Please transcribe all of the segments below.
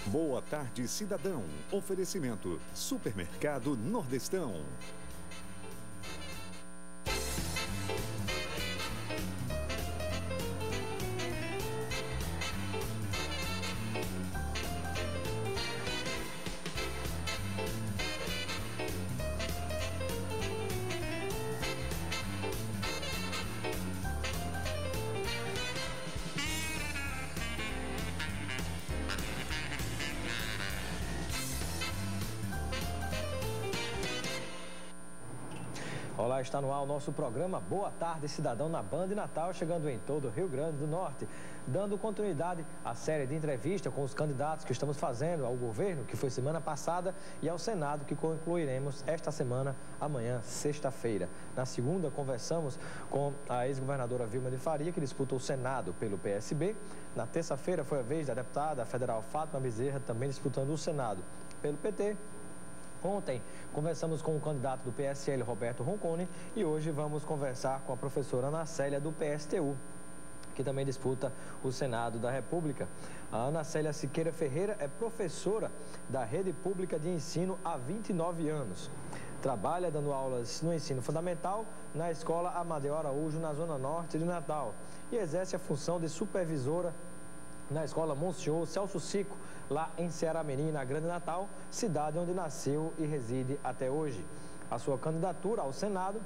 Boa tarde, cidadão. Oferecimento: Supermercado Nordestão. Olá, está no ar o nosso programa Boa Tarde, Cidadão, na Band Natal, chegando em todo o Rio Grande do Norte, dando continuidade à série de entrevistas com os candidatos que estamos fazendo ao governo, que foi semana passada, e ao Senado, que concluiremos esta semana, amanhã, sexta-feira. Na segunda, conversamos com a ex-governadora Vilma de Faria, que disputa o Senado pelo PSB. Na terça-feira foi a vez da deputada federal Fátima Bezerra, também disputando o Senado pelo PT. Ontem, conversamos com o candidato do PSL, Roberto Roncone, e hoje vamos conversar com a professora Ana Célia, do PSTU, que também disputa o Senado da República. A Ana Célia Siqueira Ferreira é professora da Rede Pública de Ensino há 29 anos. Trabalha dando aulas no ensino fundamental na Escola Amadeu Araújo, na Zona Norte de Natal, e exerce a função de supervisora na Escola Monsenhor Celso Cico, lá em Ceará-Mirim, na Grande Natal, cidade onde nasceu e reside até hoje. A sua candidatura ao Senado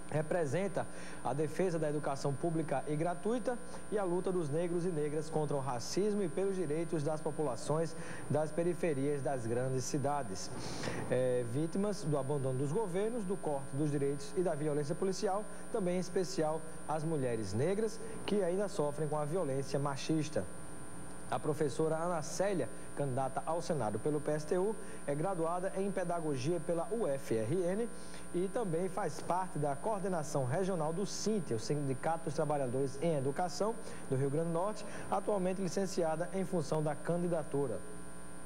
representa a defesa da educação pública e gratuita e a luta dos negros e negras contra o racismo e pelos direitos das populações das periferias das grandes cidades, vítimas do abandono dos governos, do corte dos direitos e da violência policial, também em especial as mulheres negras que ainda sofrem com a violência machista. A professora Ana Célia, candidata ao Senado pelo PSTU, é graduada em Pedagogia pela UFRN e também faz parte da coordenação regional do SINTE, o Sindicato dos Trabalhadores em Educação do Rio Grande do Norte, atualmente licenciada em função da candidatura.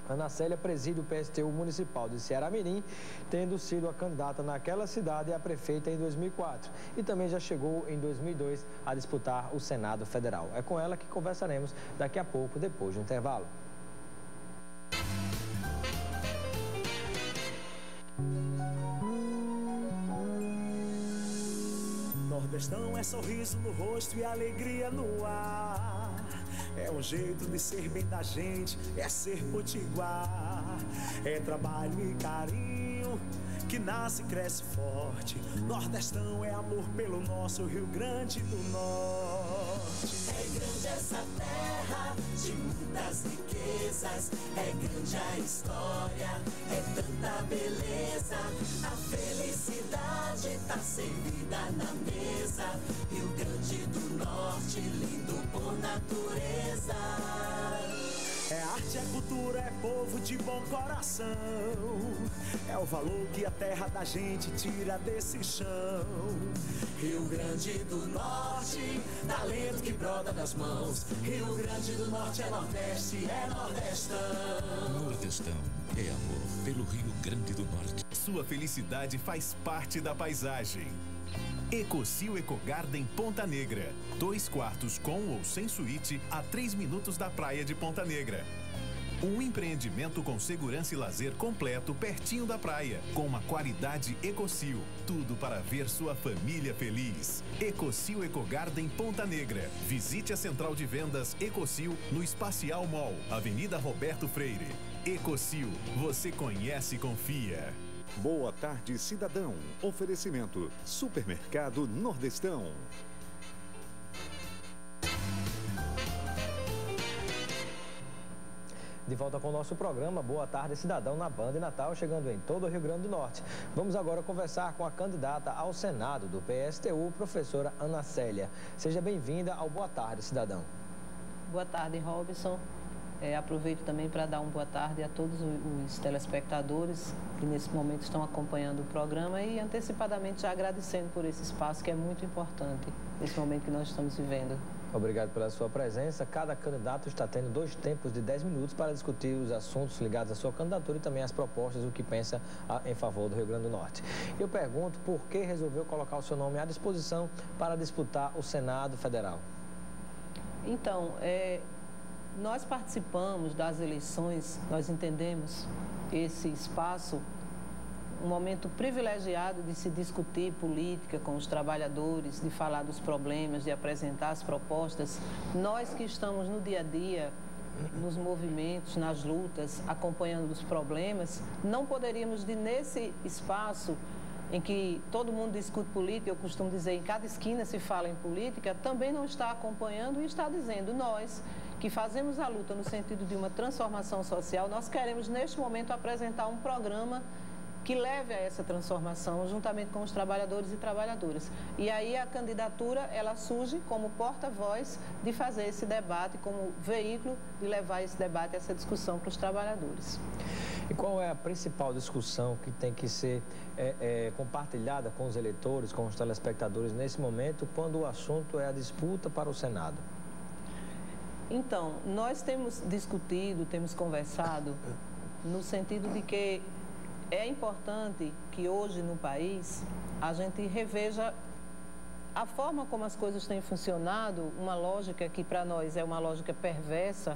Ana Célia preside o PSTU Municipal de Ceará-Mirim, tendo sido a candidata naquela cidade a prefeita em 2004 e também já chegou em 2002 a disputar o Senado Federal. É com ela que conversaremos daqui a pouco, depois do intervalo. Nordestão é sorriso no rosto e alegria no ar. É um jeito de ser bem da gente, é ser potiguar. É trabalho e carinho que nasce e cresce forte. Nordestão é amor pelo nosso Rio Grande do Norte. É grande essa terra de muitas riquezas, é grande a história, é tanta beleza. A felicidade tá servida na mesa. Rio Grande do Norte, lindo por natureza. É arte, é cultura, é povo de bom coração. É o valor que a terra da gente tira desse chão. Rio Grande do Norte, talento que brota das mãos. Rio Grande do Norte é Nordeste, é Nordestão. Nordestão é amor pelo Rio Grande do Norte. Sua felicidade faz parte da paisagem. Ecocil Ecogarden Ponta Negra. 2 quartos com ou sem suíte a 3 minutos da praia de Ponta Negra. Um empreendimento com segurança e lazer completo pertinho da praia, com uma qualidade Ecocil. Tudo para ver sua família feliz. Ecocil Ecogarden Ponta Negra. Visite a central de vendas Ecocil no Espacial Mall, Avenida Roberto Freire. Ecocil, você conhece e confia. Boa tarde, cidadão. Oferecimento: Supermercado Nordestão. De volta com o nosso programa Boa Tarde, Cidadão, na Band Natal, chegando em todo o Rio Grande do Norte. Vamos agora conversar com a candidata ao Senado do PSTU, professora Ana Célia. Seja bem-vinda ao Boa Tarde, Cidadão. Boa tarde, Robson. Aproveito também para dar uma boa tarde a todos os telespectadores que nesse momento estão acompanhando o programa e antecipadamente já agradecendo por esse espaço que é muito importante nesse momento que nós estamos vivendo. Obrigado pela sua presença. Cada candidato está tendo 2 tempos de 10 minutos para discutir os assuntos ligados à sua candidatura e também as propostas, o que pensa em favor do Rio Grande do Norte. Eu pergunto por que resolveu colocar o seu nome à disposição para disputar o Senado Federal. Então, nós participamos das eleições, nós entendemos esse espaço um momento privilegiado de se discutir política com os trabalhadores, de falar dos problemas, de apresentar as propostas. Nós que estamos no dia a dia, nos movimentos, nas lutas, acompanhando os problemas, não poderíamos, nesse espaço em que todo mundo discute política, eu costumo dizer, em cada esquina se fala em política, também não está acompanhando e está dizendo, nós que fazemos a luta no sentido de uma transformação social, nós queremos neste momento apresentar um programa que leve a essa transformação, juntamente com os trabalhadores e trabalhadoras. E aí a candidatura, ela surge como porta-voz de fazer esse debate, como veículo de levar esse debate, essa discussão para os trabalhadores. E qual é a principal discussão que tem que ser compartilhada com os eleitores, com os telespectadores nesse momento, quando o assunto é a disputa para o Senado? Então, nós temos discutido, temos conversado no sentido de que é importante que hoje no país a gente reveja a forma como as coisas têm funcionado, uma lógica que para nós é uma lógica perversa,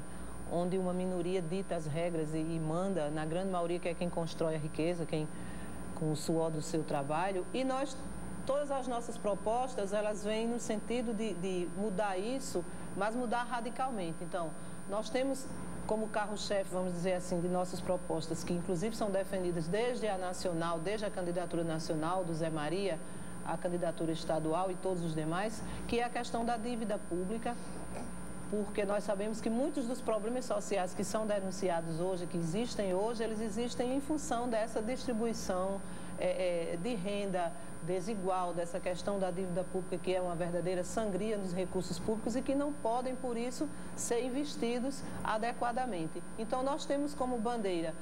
onde uma minoria dita as regras e manda, na grande maioria, que é quem constrói a riqueza, quem com o suor do seu trabalho. E nós, todas as nossas propostas, elas vêm no sentido de mudar isso, mas mudar radicalmente. Então, nós temos como carro-chefe, vamos dizer assim, de nossas propostas, que inclusive são defendidas desde a nacional, desde a candidatura nacional do Zé Maria, a candidatura estadual e todos os demais, que é a questão da dívida pública, porque nós sabemos que muitos dos problemas sociais que são denunciados hoje, que existem hoje, eles existem em função dessa distribuição de renda desigual, dessa questão da dívida pública, que é uma verdadeira sangria nos recursos públicos e que não podem, por isso, ser investidos adequadamente. Então, nós temos como bandeira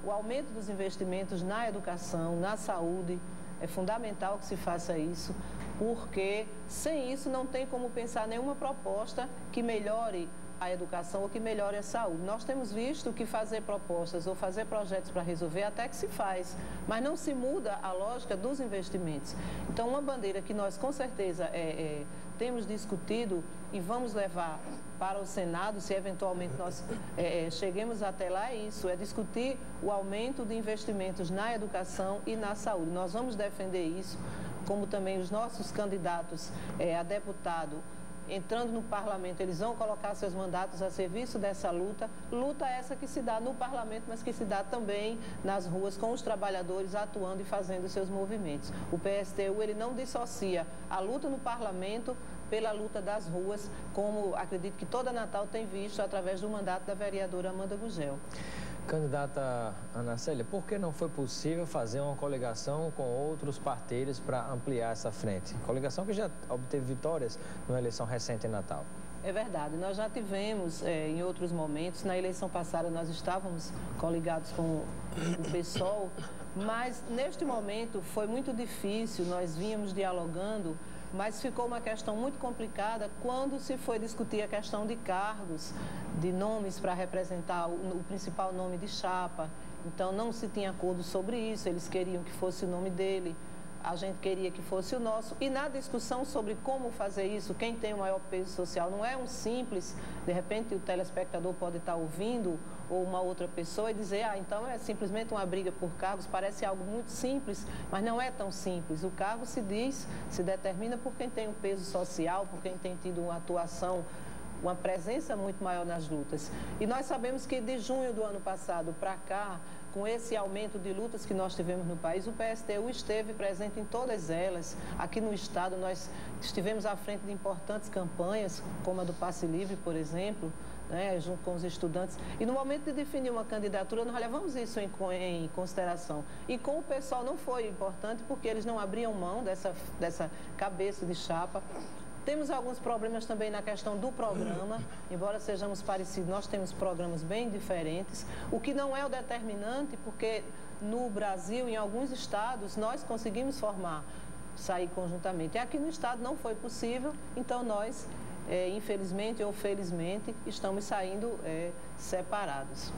o aumento dos investimentos na educação, na saúde. É fundamental que se faça isso, porque sem isso não tem como pensar nenhuma proposta que melhore a educação ou que melhore a saúde. Nós temos visto que fazer propostas ou fazer projetos para resolver até que se faz, mas não se muda a lógica dos investimentos. Então, uma bandeira que nós com certeza temos discutido e vamos levar para o Senado, se eventualmente nós cheguemos até lá, é isso, é discutir o aumento de investimentos na educação e na saúde. Nós vamos defender isso, como também os nossos candidatos a deputado, entrando no parlamento, eles vão colocar seus mandatos a serviço dessa luta. Luta essa que se dá no parlamento, mas que se dá também nas ruas, com os trabalhadores atuando e fazendo seus movimentos. O PSTU, ele não dissocia a luta no parlamento pela luta das ruas, como acredito que toda Natal tem visto através do mandato da vereadora Amanda Gugel. Candidata Ana Célia, por que não foi possível fazer uma coligação com outros partidos para ampliar essa frente? Coligação que já obteve vitórias numa eleição recente em Natal. É verdade, nós já tivemos em outros momentos, na eleição passada nós estávamos coligados com o PSOL, mas neste momento foi muito difícil, nós vínhamos dialogando, mas ficou uma questão muito complicada quando se foi discutir a questão de cargos, de nomes para representar o principal nome de chapa. Então, não se tinha acordo sobre isso, eles queriam que fosse o nome dele, a gente queria que fosse o nosso. E na discussão sobre como fazer isso, quem tem o maior peso social, não é um simples, de repente o telespectador pode estar ouvindo, ou uma outra pessoa e dizer, então é simplesmente uma briga por cargos, parece algo muito simples, mas não é tão simples. O cargo se determina por quem tem um peso social, por quem tem tido uma atuação, uma presença muito maior nas lutas. E nós sabemos que de junho do ano passado para cá, com esse aumento de lutas que nós tivemos no país, o PSTU esteve presente em todas elas. Aqui no Estado, nós estivemos à frente de importantes campanhas, como a do Passe Livre, por exemplo, junto com os estudantes. E no momento de definir uma candidatura, nós levamos isso em consideração. E com o pessoal não foi importante, porque eles não abriam mão dessa cabeça de chapa. Temos alguns problemas também na questão do programa, embora sejamos parecidos, nós temos programas bem diferentes, o que não é o determinante, porque no Brasil, em alguns estados, nós conseguimos sair conjuntamente. E aqui no estado não foi possível, então nós infelizmente ou felizmente, estamos saindo separados.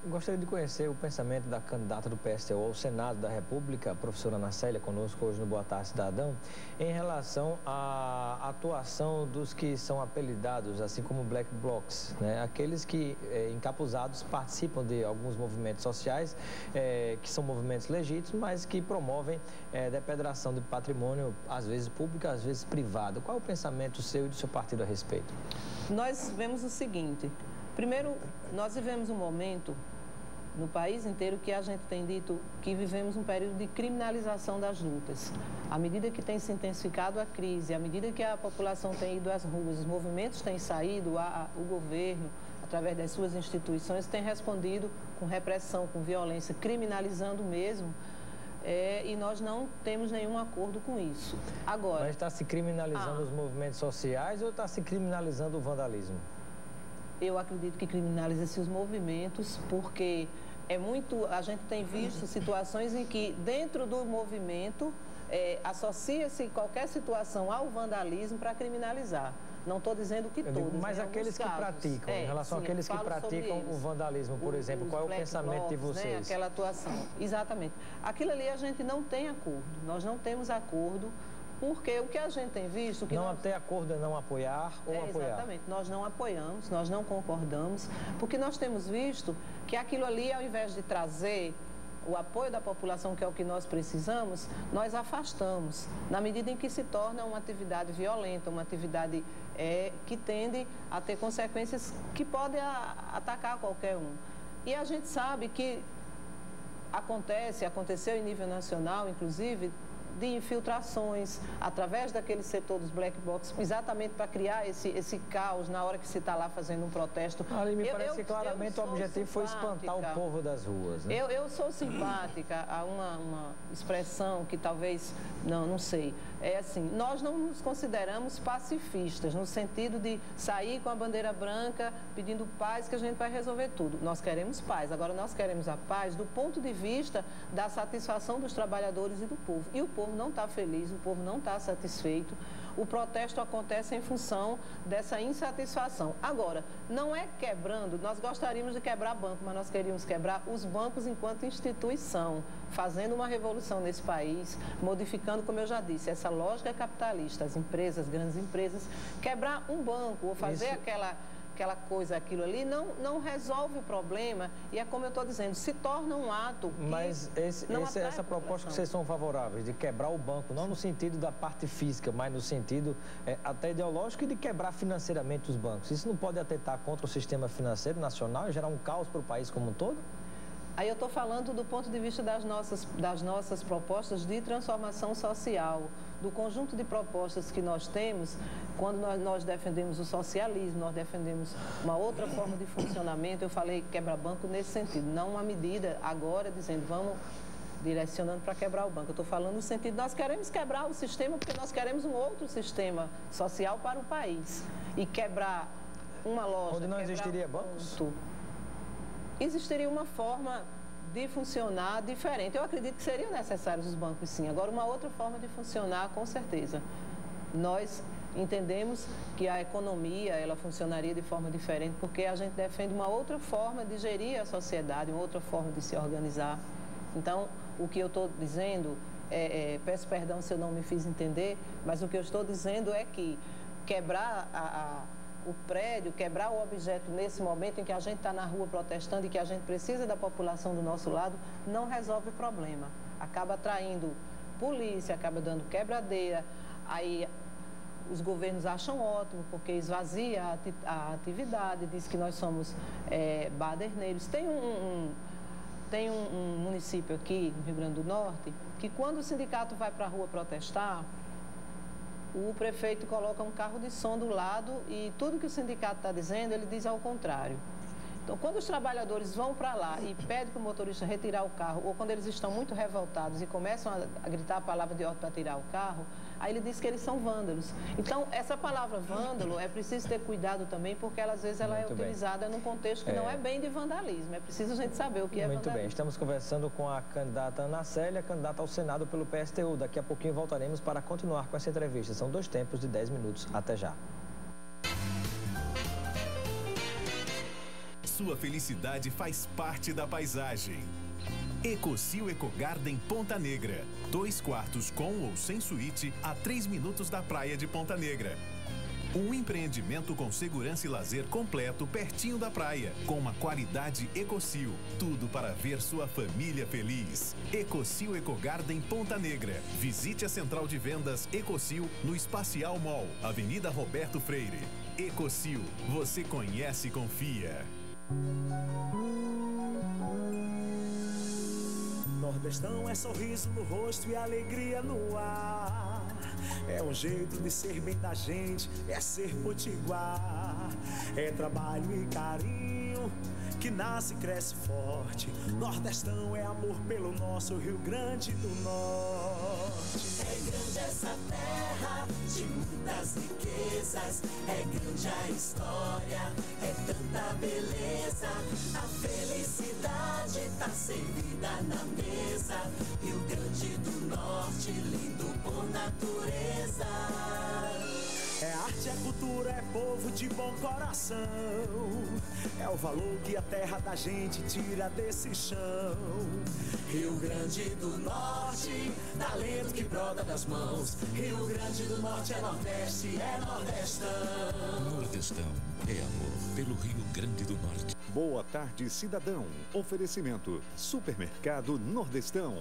Gostaria de conhecer o pensamento da candidata do PSTU ao Senado da República, a professora Ana Célia, conosco hoje no Boa Tarde Cidadão, em relação à atuação dos que são apelidados, assim como Black Blocs, né? Aqueles que, encapuzados, participam de alguns movimentos sociais, que são movimentos legítimos, mas que promovem depredação de patrimônio, às vezes público, às vezes privado. Qual é o pensamento seu e do seu partido a respeito? Nós vemos o seguinte: primeiro, nós vivemos um momento no país inteiro que a gente tem dito que vivemos um período de criminalização das lutas. À medida que tem se intensificado a crise, à medida que a população tem ido às ruas, os movimentos têm saído, o governo, através das suas instituições, tem respondido com repressão, com violência, criminalizando mesmo. E nós não temos nenhum acordo com isso. Agora, mas está se criminalizando os movimentos sociais ou está se criminalizando o vandalismo? Eu acredito que criminaliza-se os movimentos, porque a gente tem visto situações em que dentro do movimento associa-se qualquer situação ao vandalismo para criminalizar. Não estou dizendo que todos. Mas aqueles que praticam, em relação àqueles que praticam o vandalismo, por exemplo, qual é o pensamento de vocês? Né, aquela atuação. Exatamente. Aquilo ali a gente não tem acordo. Nós não temos acordo, porque o que a gente tem visto... Ter acordo é não apoiar ou apoiar? Exatamente. Nós não apoiamos, nós não concordamos, porque nós temos visto que aquilo ali, ao invés de trazer o apoio da população, que é o que nós precisamos, nós afastamos, na medida em que se torna uma atividade violenta, uma atividade que tende a ter consequências que podem atacar qualquer um. E a gente sabe que aconteceu em nível nacional, inclusive, de infiltrações através daquele setor dos black blocs, exatamente para criar esse caos na hora que se está lá fazendo um protesto. Ali me parece que claramente o objetivo foi espantar o povo das ruas, né? Eu sou simpática a uma expressão que talvez, não sei, é assim: nós não nos consideramos pacifistas, no sentido de sair com a bandeira branca pedindo paz, que a gente vai resolver tudo. Nós queremos paz, agora nós queremos a paz do ponto de vista da satisfação dos trabalhadores e do povo. E o povo não está feliz, o povo não está satisfeito. O protesto acontece em função dessa insatisfação. Agora, não é quebrando, nós gostaríamos de quebrar banco, mas nós queríamos quebrar os bancos enquanto instituição, fazendo uma revolução nesse país, modificando, como eu já disse, essa lógica capitalista, as empresas, grandes empresas. Quebrar um banco ou fazer aquela coisa, aquilo ali, não resolve o problema, e é como eu estou dizendo, se torna um ato que Mas essa proposta que vocês são favoráveis, de quebrar o banco, não no sentido da parte física, mas no sentido até ideológico, e de quebrar financeiramente os bancos, isso não pode atentar contra o sistema financeiro nacional e gerar um caos para o país como um todo? Aí eu estou falando do ponto de vista das nossas propostas de transformação social, do conjunto de propostas que nós temos, quando nós defendemos o socialismo, nós defendemos uma outra forma de funcionamento. Eu falei quebra-banco nesse sentido, não uma medida agora dizendo vamos direcionando para quebrar o banco. Eu estou falando no sentido, nós queremos quebrar o sistema porque nós queremos um outro sistema social para o país. E quebrar uma loja... Onde não existiria bancos? Existiria uma forma de funcionar diferente. Eu acredito que seriam necessários os bancos, sim. Agora, uma outra forma de funcionar, com certeza. Nós entendemos que a economia, ela funcionaria de forma diferente, porque a gente defende uma outra forma de gerir a sociedade, uma outra forma de se organizar. Então, o que eu estou dizendo, peço perdão se eu não me fiz entender, mas o que eu estou dizendo é que quebrar o prédio, quebrar o objeto nesse momento em que a gente está na rua protestando e que a gente precisa da população do nosso lado, não resolve o problema. Acaba atraindo polícia, acaba dando quebradeira, aí os governos acham ótimo, porque esvazia a atividade, diz que nós somos baderneiros. Tem um município aqui, no Rio Grande do Norte, que quando o sindicato vai para a rua protestar, o prefeito coloca um carro de som do lado e tudo que o sindicato está dizendo, ele diz ao contrário. Então, quando os trabalhadores vão para lá e pedem para o motorista retirar o carro, ou quando eles estão muito revoltados e começam a gritar a palavra de ordem para tirar o carro, aí ele diz que eles são vândalos. Então, essa palavra vândalo, é preciso ter cuidado também, porque ela, às vezes ela é utilizada num contexto que não é bem de vandalismo. É preciso a gente saber o que é vandalismo. Muito bem, estamos conversando com a candidata Ana Célia, candidata ao Senado pelo PSTU. Daqui a pouquinho voltaremos para continuar com essa entrevista. São 2 tempos de 10 minutos. Até já. sua felicidade faz parte da paisagem. Ecosil Ecogarden Ponta Negra. 2 quartos com ou sem suíte a 3 minutos da praia de Ponta Negra. Um empreendimento com segurança e lazer completo pertinho da praia, com uma qualidade Ecosil. Tudo para ver sua família feliz. Ecosil Ecogarden Ponta Negra. Visite a central de vendas Ecosil no Espacial Mall, Avenida Roberto Freire. Ecosil, você conhece e confia. Nordestão é sorriso no rosto e alegria no ar. É um jeito de ser bem da gente, é ser potiguar. É trabalho e carinho que nasce e cresce forte. Nordestão é amor pelo nosso Rio Grande do Norte. É grande essa terra de muitas riquezas, é grande a história, é tanta beleza. A felicidade tá servida na mesa. Rio Grande do Norte, lindo por natureza. É arte, é cultura, é povo de bom coração. É o valor que a terra da gente tira desse chão. Rio Grande do Norte, talento que brota das mãos. Rio Grande do Norte é Nordeste, é Nordestão. Nordestão é amor pelo Rio Grande do Norte. Boa tarde, cidadão. Oferecimento: Supermercado Nordestão.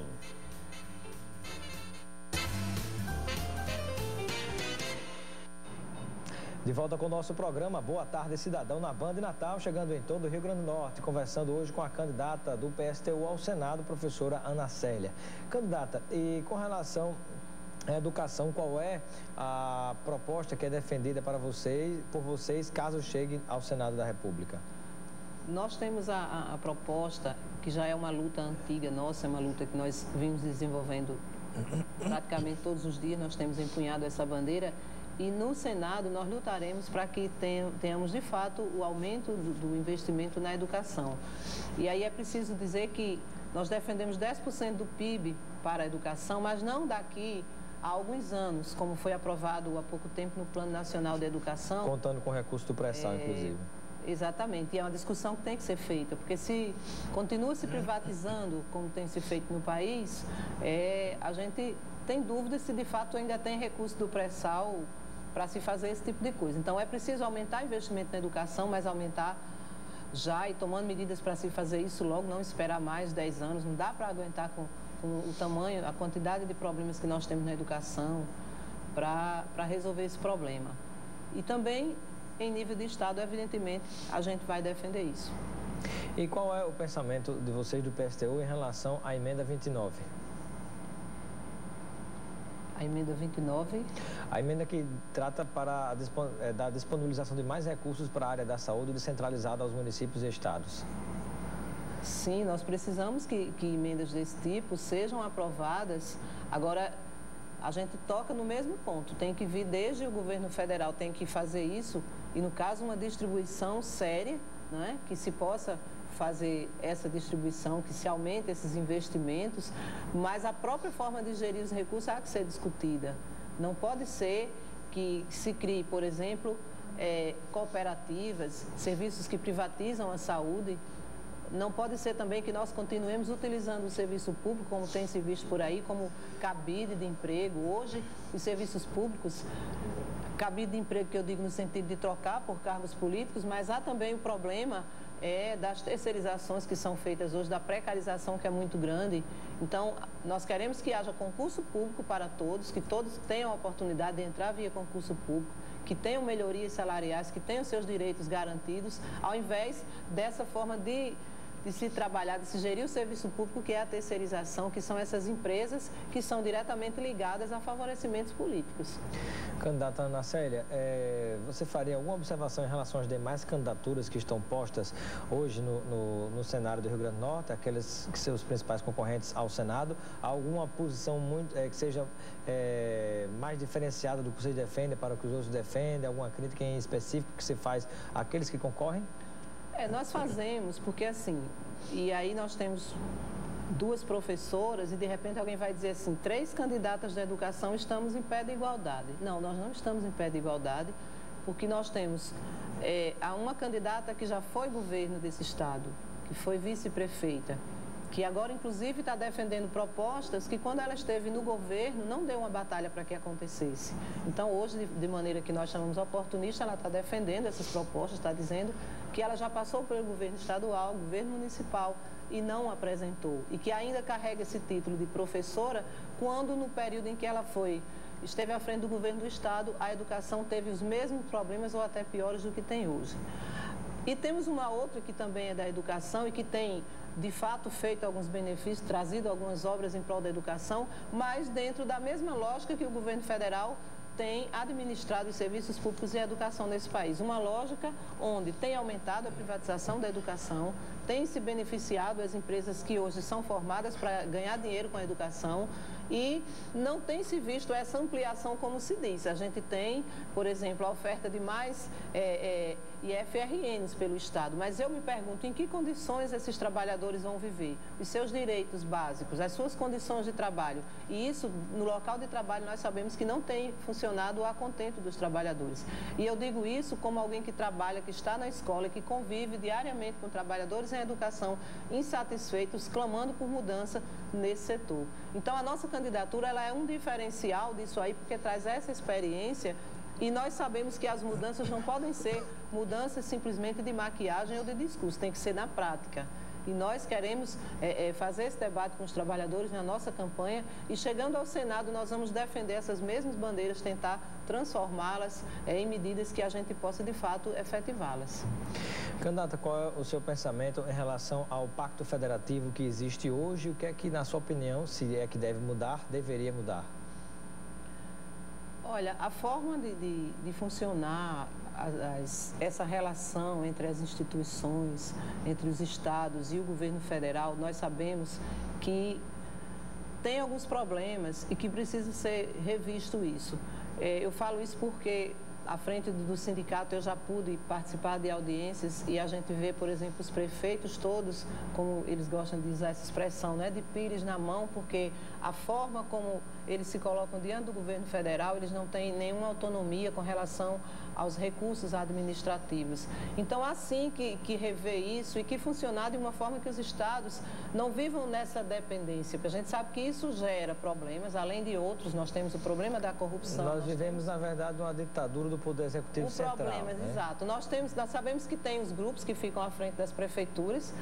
De volta com o nosso programa Boa Tarde Cidadão na Band Natal, chegando em todo o Rio Grande do Norte, conversando hoje com a candidata do PSTU ao Senado, professora Ana Célia. Candidata, e com relação à educação, qual é a proposta que é defendida por vocês, caso chegue ao Senado da República? Nós temos a proposta, que já é uma luta antiga nossa, é uma luta que nós vimos desenvolvendo praticamente todos os dias, nós temos empunhado essa bandeira. E no Senado nós lutaremos para que tenhamos de fato o aumento do investimento na educação. E aí é preciso dizer que nós defendemos 10% do PIB para a educação, mas não daqui a alguns anos, como foi aprovado há pouco tempo no Plano Nacional de Educação. Contando com recurso do pré-sal, inclusive. Exatamente, e é uma discussão que tem que ser feita, porque se continua se privatizando, como tem se feito no país, a gente tem dúvida se de fato ainda tem recurso do pré-sal para se fazer esse tipo de coisa. Então, é preciso aumentar o investimento na educação, mas aumentar já e tomando medidas para se fazer isso logo, não esperar mais 10 anos. Não dá para aguentar com o tamanho, a quantidade de problemas que nós temos na educação para resolver esse problema. E também, em nível de Estado, evidentemente, a gente vai defender isso. E qual é o pensamento de vocês do PSTU em relação à emenda 29? A emenda 29? A emenda que trata da disponibilização de mais recursos para a área da saúde descentralizada aos municípios e estados. Sim, nós precisamos que emendas desse tipo sejam aprovadas. Agora, a gente toca no mesmo ponto. Tem que vir desde o governo federal, tem que fazer isso. E, no caso, uma distribuição séria, né, que se possa fazer essa distribuição, que se aumente esses investimentos, mas a própria forma de gerir os recursos há que ser discutida. Não pode ser que se crie, por exemplo, cooperativas, serviços que privatizam a saúde. Não pode ser também que nós continuemos utilizando o serviço público, como tem se visto por aí, como cabide de emprego. Hoje, os serviços públicos, cabide de emprego que eu digo no sentido de trocar por cargos políticos, mas há também o problema das terceirizações que são feitas hoje, da precarização que é muito grande. Então, nós queremos que haja concurso público para todos, que todos tenham a oportunidade de entrar via concurso público, que tenham melhorias salariais, que tenham seus direitos garantidos, ao invés dessa forma de se trabalhar, de se gerir o serviço público, que é a terceirização, que são essas empresas que são diretamente ligadas a favorecimentos políticos. Candidata Ana Célia, você faria alguma observação em relação às demais candidaturas que estão postas hoje no cenário do Rio Grande do Norte, aqueles que são os principais concorrentes ao Senado? Alguma posição que seja mais diferenciada do que vocês defendem para o que os outros defendem? Alguma crítica em específico que se faz àqueles que concorrem? Nós fazemos, porque assim, e aí nós temos 2 professoras e de repente alguém vai dizer assim, 3 candidatas da educação estamos em pé de igualdade. Não, nós não estamos em pé de igualdade, porque nós temos há uma candidata que já foi governo desse estado, que foi vice-prefeita, que agora, inclusive, está defendendo propostas que, quando ela esteve no governo, não deu uma batalha para que acontecesse. Então, hoje, de maneira que nós chamamos oportunista, ela está defendendo essas propostas, está dizendo que ela já passou pelo governo estadual, governo municipal, e não apresentou. E que ainda carrega esse título de professora, quando, no período em que ela esteve à frente do governo do estado, a educação teve os mesmos problemas ou até piores do que tem hoje. E temos uma outra que também é da educação e que tem, de fato, feito alguns benefícios, trazido algumas obras em prol da educação, mas dentro da mesma lógica que o governo federal tem administrado os serviços públicos e a educação nesse país. Uma lógica onde tem aumentado a privatização da educação, tem se beneficiado as empresas que hoje são formadas para ganhar dinheiro com a educação e não tem se visto essa ampliação como se diz. A gente tem, por exemplo, a oferta de mais IFRNs pelo Estado, mas eu me pergunto em que condições esses trabalhadores vão viver, os seus direitos básicos, as suas condições de trabalho. E isso, no local de trabalho, nós sabemos que não tem funcionado a contento dos trabalhadores. E eu digo isso como alguém que trabalha, que está na escola, que convive diariamente com trabalhadores em educação insatisfeitos, clamando por mudança nesse setor. Então, a nossa candidatura ela é um diferencial disso aí, porque traz essa experiência e nós sabemos que as mudanças não podem ser mudanças simplesmente de maquiagem ou de discurso, tem que ser na prática. E nós queremos fazer esse debate com os trabalhadores na nossa campanha e, chegando ao Senado, nós vamos defender essas mesmas bandeiras, tentar transformá-las em medidas que a gente possa, de fato, efetivá-las. Candidata, qual é o seu pensamento em relação ao pacto federativo que existe hoje? O que é que, na sua opinião, se é que deve mudar, deveria mudar? Olha, a forma de funcionar essa relação entre as instituições, entre os estados e o governo federal, nós sabemos que tem alguns problemas e que precisa ser revisto isso. Eu falo isso porque, à frente do sindicato, eu já pude participar de audiências e a gente vê, por exemplo, os prefeitos todos, como eles gostam de usar essa expressão, né, de pires na mão, porque a forma como eles se colocam diante do governo federal, eles não têm nenhuma autonomia com relação aos recursos administrativos. Então, assim que rever isso e que funcionar de uma forma que os estados não vivam nessa dependência, porque a gente sabe que isso gera problemas, além de outros, nós temos o problema da corrupção. Nós vivemos, na verdade, uma ditadura do Poder Executivo Central. Problemas, né? Exato. Nós sabemos que tem os grupos que ficam à frente das prefeituras,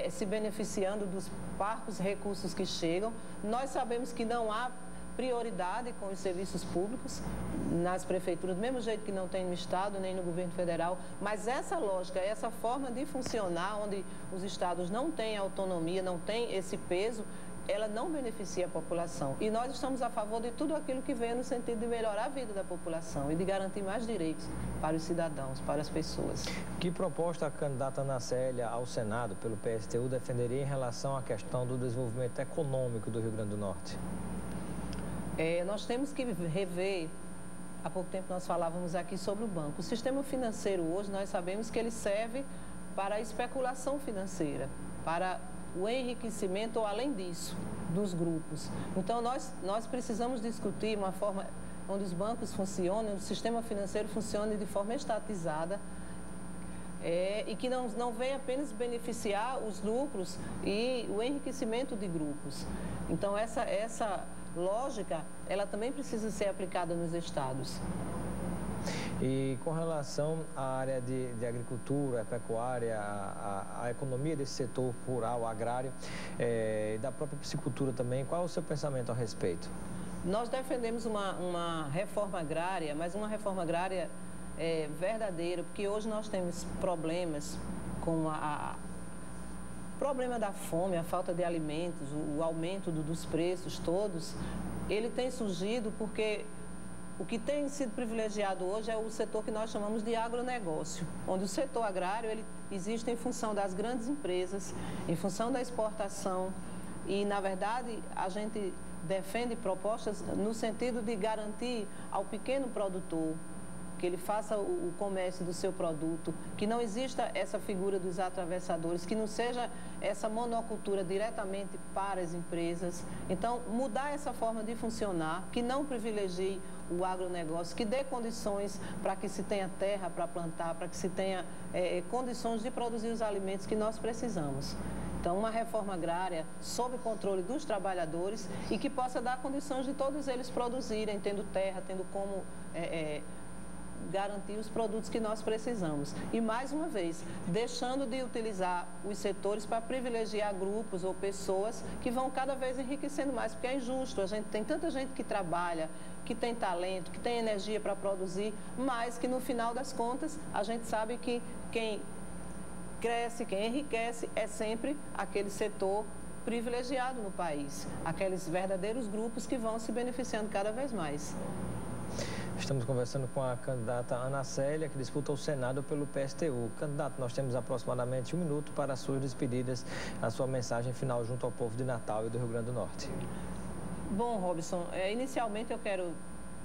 se beneficiando dos parcos recursos que chegam. Nós sabemos que não há prioridade com os serviços públicos nas prefeituras, do mesmo jeito que não tem no Estado nem no governo federal, mas essa lógica, essa forma de funcionar, onde os estados não têm autonomia, não têm esse peso, ela não beneficia a população. E nós estamos a favor de tudo aquilo que vem no sentido de melhorar a vida da população e de garantir mais direitos para os cidadãos, para as pessoas. Que proposta a candidata Ana Célia ao Senado pelo PSTU defenderia em relação à questão do desenvolvimento econômico do Rio Grande do Norte? Nós temos que rever, há pouco tempo nós falávamos aqui sobre o banco. O sistema financeiro hoje, nós sabemos que ele serve para a especulação financeira, para o enriquecimento ou além disso, dos grupos. Então, nós precisamos discutir uma forma onde os bancos funcionem, onde o sistema financeiro funcione de forma estatizada e que não venha apenas beneficiar os lucros e o enriquecimento de grupos. Então, essa lógica, ela também precisa ser aplicada nos estados. E com relação à área de agricultura, pecuária, a economia desse setor rural, agrário, e da própria piscicultura também, qual é o seu pensamento a respeito? Nós defendemos uma reforma agrária, mas uma reforma agrária verdadeira, porque hoje nós temos problemas com problema da fome, a falta de alimentos, o aumento dos preços todos, ele tem surgido porque o que tem sido privilegiado hoje é o setor que nós chamamos de agronegócio, onde o setor agrário ele existe em função das grandes empresas, em função da exportação e, na verdade, a gente defende propostas no sentido de garantir ao pequeno produtor que ele faça o comércio do seu produto, que não exista essa figura dos atravessadores, que não seja essa monocultura diretamente para as empresas. Então, mudar essa forma de funcionar, que não privilegie o agronegócio, que dê condições para que se tenha terra para plantar, para que se tenha condições de produzir os alimentos que nós precisamos. Então, uma reforma agrária sob controle dos trabalhadores e que possa dar condições de todos eles produzirem, tendo terra, tendo como garantir os produtos que nós precisamos. E, mais uma vez, deixando de utilizar os setores para privilegiar grupos ou pessoas que vão cada vez enriquecendo mais, porque é injusto. A gente tem tanta gente que trabalha, que tem talento, que tem energia para produzir, mas que, no final das contas, a gente sabe que quem cresce, quem enriquece é sempre aquele setor privilegiado no país, aqueles verdadeiros grupos que vão se beneficiando cada vez mais. Estamos conversando com a candidata Ana Célia, que disputa o Senado pelo PSTU. Candidato, nós temos aproximadamente 1 minuto para as suas despedidas, a sua mensagem final junto ao povo de Natal e do Rio Grande do Norte. Bom, Robson, inicialmente eu quero,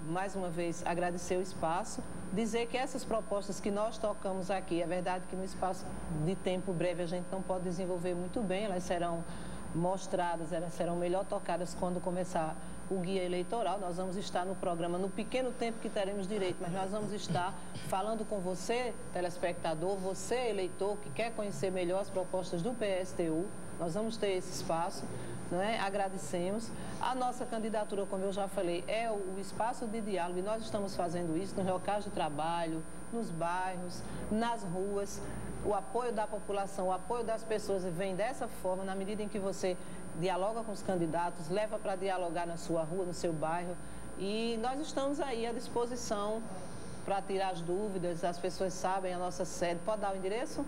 mais uma vez, agradecer o espaço, dizer que essas propostas que nós tocamos aqui, é verdade que no espaço de tempo breve a gente não pode desenvolver muito bem, elas serão mostradas, elas serão melhor tocadas quando começar o guia eleitoral. Nós vamos estar no programa no pequeno tempo que teremos direito, mas nós vamos estar falando com você, telespectador, você, eleitor, que quer conhecer melhor as propostas do PSTU. Nós vamos ter esse espaço, né? Agradecemos. A nossa candidatura, como eu já falei, é o espaço de diálogo e nós estamos fazendo isso nos locais de trabalho, nos bairros, nas ruas. O apoio da população, o apoio das pessoas vem dessa forma, na medida em que você dialoga com os candidatos, leva para dialogar na sua rua, no seu bairro. E nós estamos aí à disposição para tirar as dúvidas, as pessoas sabem a nossa sede. Pode dar o endereço?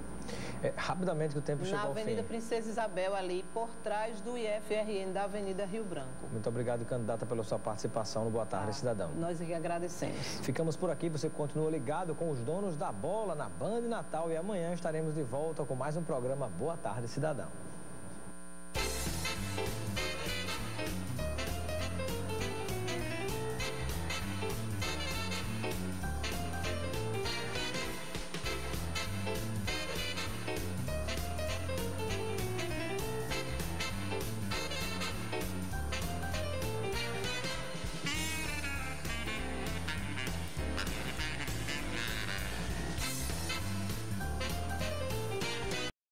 Rapidamente, que o tempo chegou ao fim. Na Avenida Princesa Isabel, ali por trás do IFRN da Avenida Rio Branco. Muito obrigado, candidata, pela sua participação no Boa Tarde, Cidadão. Nós que agradecemos. Ficamos por aqui, você continua ligado com os donos da bola na Band Natal e amanhã estaremos de volta com mais um programa Boa Tarde, Cidadão.